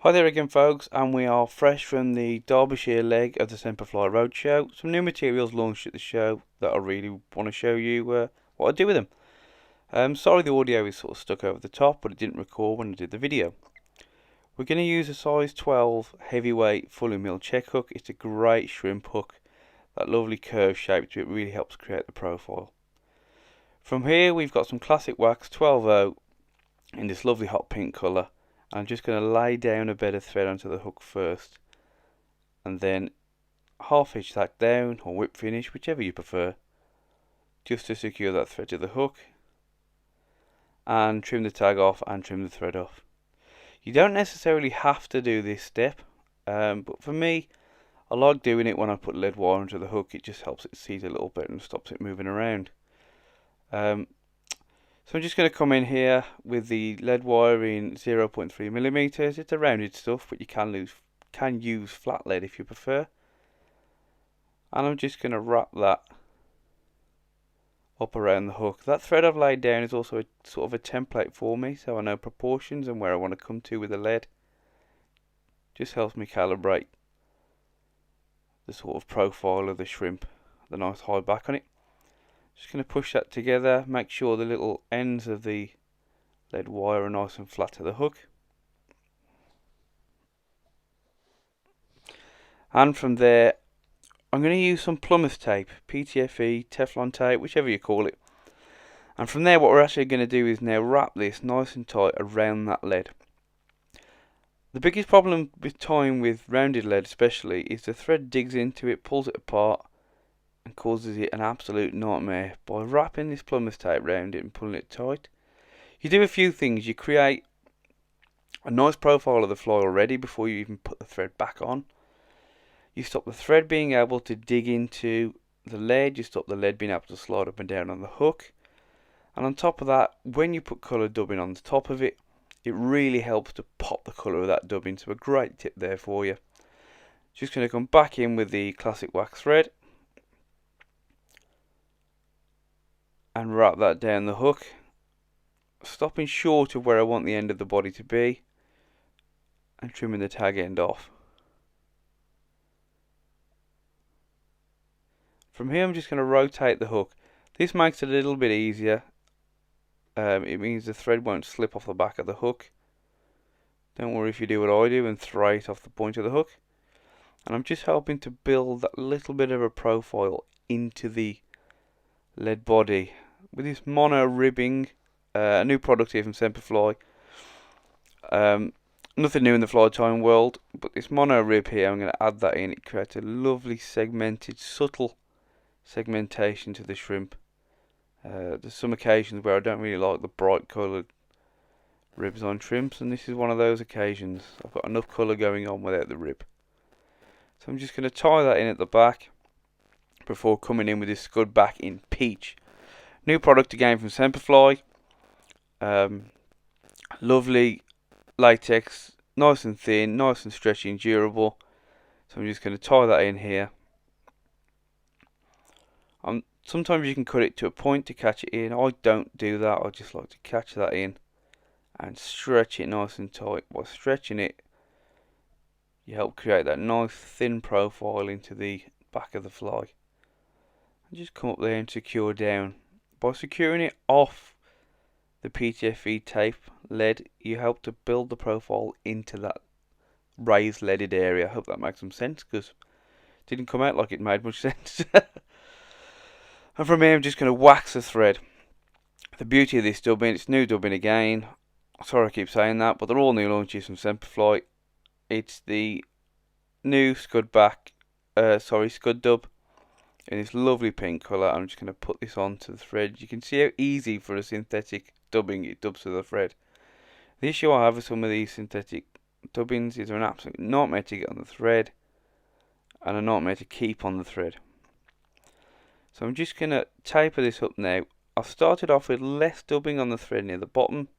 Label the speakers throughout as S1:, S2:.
S1: Hi there again folks, and we are fresh from the Derbyshire leg of the Semperfli Roadshow. Some new materials launched at the show that I really want to show you what I do with them. Sorry the audio is sort of stuck over the top, but it didn't record when I did the video. We're going to use a size 12 heavyweight fully milled check hook. It's a great shrimp hook. That lovely curve shape to it really helps create the profile. From here we've got some classic wax 12-0 in this lovely hot pink colour. I'm just going to lay down a bed of thread onto the hook first, and then half hitch that down or whip finish, whichever you prefer, just to secure that thread to the hook, and trim the tag off and trim the thread off. You don't necessarily have to do this step, but for me, I like doing it when I put lead wire onto the hook. It just helps it seat a little bit and stops it moving around. So I'm just going to come in here with the lead wire in 0.3mm. It's a rounded stuff, but you can use flat lead if you prefer. And I'm just going to wrap that up around the hook. That thread I've laid down is also a sort of a template for me, so I know proportions and where I want to come to with the lead. Just helps me calibrate the sort of profile of the shrimp, the nice high back on it. Just going to push that together, make sure the little ends of the lead wire are nice and flat to the hook. And from there, I'm going to use some plumber's tape, PTFE, Teflon tape, whichever you call it. And from there, what we're actually going to do is now wrap this nice and tight around that lead. The biggest problem with tying with rounded lead especially is the thread digs into it, pulls it apart, and causes it an absolute nightmare. By wrapping this plumber's tape around it and pulling it tight, you do a few things. You create a nice profile of the fly already before you even put the thread back on. You stop the thread being able to dig into the lead. You stop the lead being able to slide up and down on the hook. And on top of that, when you put colour dubbing on the top of it, it really helps to pop the colour of that dubbing. So a great tip there for you. Just going to come back in with the classic wax thread and wrap that down the hook, stopping short of where I want the end of the body to be and trimming the tag end off. From here I'm just going to rotate the hook. This makes it a little bit easier. It means the thread won't slip off the back of the hook. Don't worry if you do what I do and throw it off the point of the hook. And I'm just helping to build that little bit of a profile into the lead body with this mono ribbing, a new product here from Semperfli. Nothing new in the fly tying world, but this mono rib here, I'm going to add that in. It creates a lovely segmented, subtle segmentation to the shrimp. There's some occasions where I don't really like the bright coloured ribs on shrimps, and this is one of those occasions. I've got enough colour going on without the rib. So I'm just going to tie that in at the back before coming in with this scud back in peach. New product again from Semperfli. Lovely latex, nice and thin, nice and stretchy and durable. So I'm just going to tie that in here. Sometimes you can cut it to a point to catch it in. I don't do that. I just like to catch that in and stretch it nice and tight. By stretching it, you help create that nice thin profile into the back of the fly. And just come up there and secure down. By securing it off the PTFE tape lead, you help to build the profile into that raised leaded area. I hope that makes some sense, because it didn't come out like it made much sense. And from here I'm just going to wax the thread. The beauty of this dubbing, it's new dubbing again. Sorry I keep saying that, but they're all new launches from Semperfli. It's the new scud dub in this lovely pink colour. I'm just going to put this onto the thread. You can see how easy for a synthetic dubbing it dubs to the thread. The issue I have with some of these synthetic dubbings is they're an absolute nightmare to get on the thread and a nightmare to keep on the thread. So I'm just going to taper this up now. I've started off with less dubbing on the thread near the bottom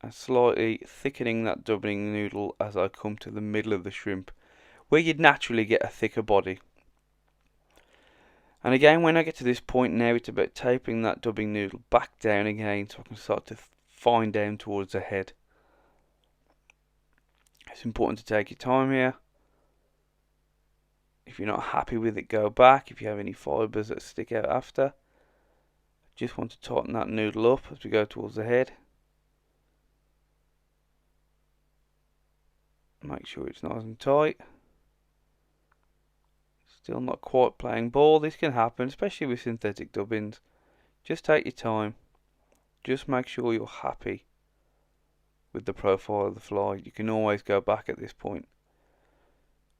S1: and slightly thickening that dubbing noodle as I come to the middle of the shrimp, where you'd naturally get a thicker body. And again, when I get to this point now, it's about tapering that dubbing noodle back down again so I can start to fine down towards the head. It's important to take your time here. If you're not happy with it, go back. If you have any fibres that stick out after, just want to tighten that noodle up as we go towards the head. Make sure it's nice and tight. Still not quite playing ball. This can happen, especially with synthetic dubbings. Just take your time. Just make sure you're happy with the profile of the fly. You can always go back at this point.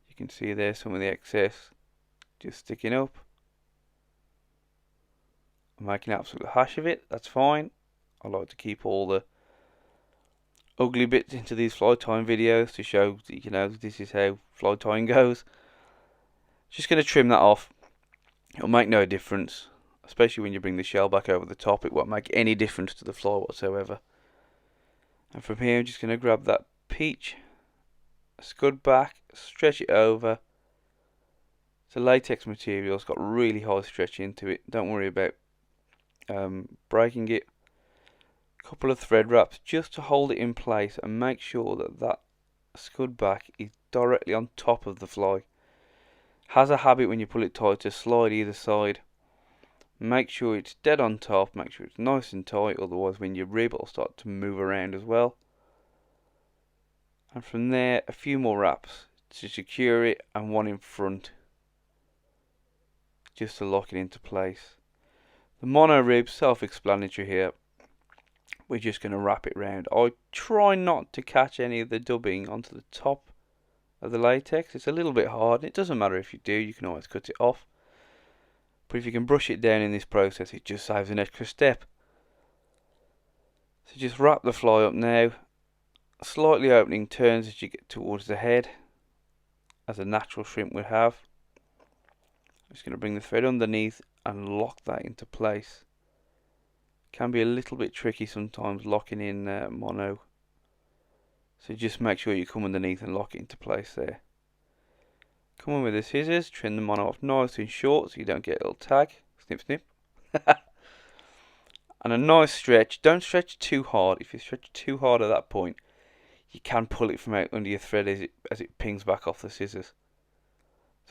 S1: You can see there some of the excess just sticking up. I'm making an absolute hash of it. That's fine. I like to keep all the ugly bits into these fly tying videos to show that, you know, this is how fly tying goes. Just going to trim that off. It'll make no difference, especially when you bring the shell back over the top. It won't make any difference to the fly whatsoever. And from here I'm just going to grab that peach, scud back, stretch it over. It's a latex material, it's got really high stretch into it. Don't worry about breaking it. A couple of thread wraps just to hold it in place and make sure that that scud back is directly on top of the fly. Has a habit when you pull it tight to slide either side. Make sure it's dead on top, make sure it's nice and tight, otherwise when you rib it'll start to move around as well. And from there a few more wraps to secure it and one in front just to lock it into place. The mono rib, self-explanatory here. We're just going to wrap it round. I try not to catch any of the dubbing onto the top of the latex. It's a little bit hard. It doesn't matter if you do, you can always cut it off. But if you can brush it down in this process, it just saves an extra step. So just wrap the fly up now. Slightly opening turns as you get towards the head, as a natural shrimp would have. I'm just going to bring the thread underneath and lock that into place. Can be a little bit tricky sometimes locking in mono, so just make sure you come underneath and lock it into place there. Come on with the scissors, trim the mono off nice and short so you don't get a little tag. Snip snip. And a nice stretch. Don't stretch too hard. If you stretch too hard at that point, you can pull it from out under your thread as it pings back off the scissors.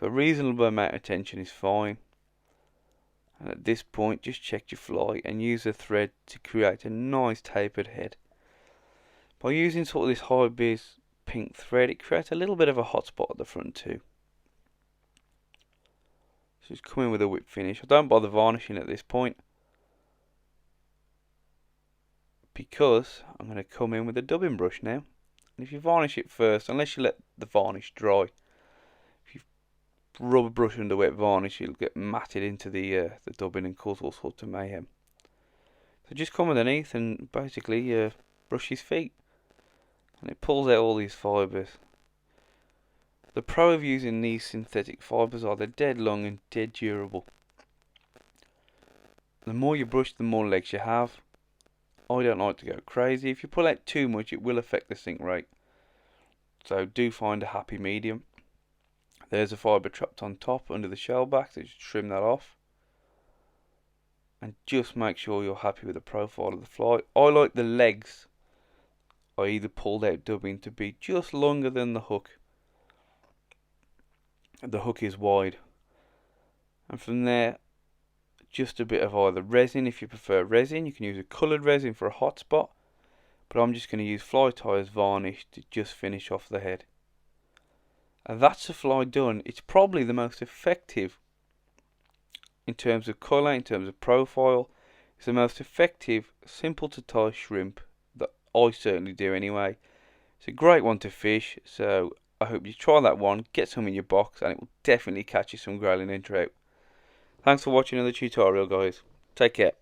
S1: So a reasonable amount of tension is fine. And at this point, just check your fly and use the thread to create a nice tapered head. By using sort of this high biz pink thread, it creates a little bit of a hot spot at the front too. So just come in with a whip finish. I don't bother varnishing at this point, because I'm going to come in with a dubbing brush now. And if you varnish it first, unless you let the varnish dry, rub a brush under wet varnish, it'll get matted into the dubbing and cause all sorts of mayhem. So just come underneath and basically brush his feet, and it pulls out all these fibres. The pro of using these synthetic fibres are they're dead long and dead durable. The more you brush, the more legs you have. I don't like to go crazy. If you pull out too much, it will affect the sink rate. So do find a happy medium. There's a fibre trapped on top under the shell back, so just trim that off. And just make sure you're happy with the profile of the fly. I like the legs, i.e. the pulled out dubbing, to be just longer than the hook. The hook is wide. And from there, just a bit of either resin. If you prefer resin, you can use a coloured resin for a hot spot. But I'm just going to use fly tyers varnish to just finish off the head. And that's the fly done. It's probably the most effective in terms of colour, in terms of profile. It's the most effective, simple to tie shrimp that I certainly do anyway. It's a great one to fish, so I hope you try that one, get some in your box, and it will definitely catch you some grayling and trout. Thanks for watching another tutorial, guys. Take care.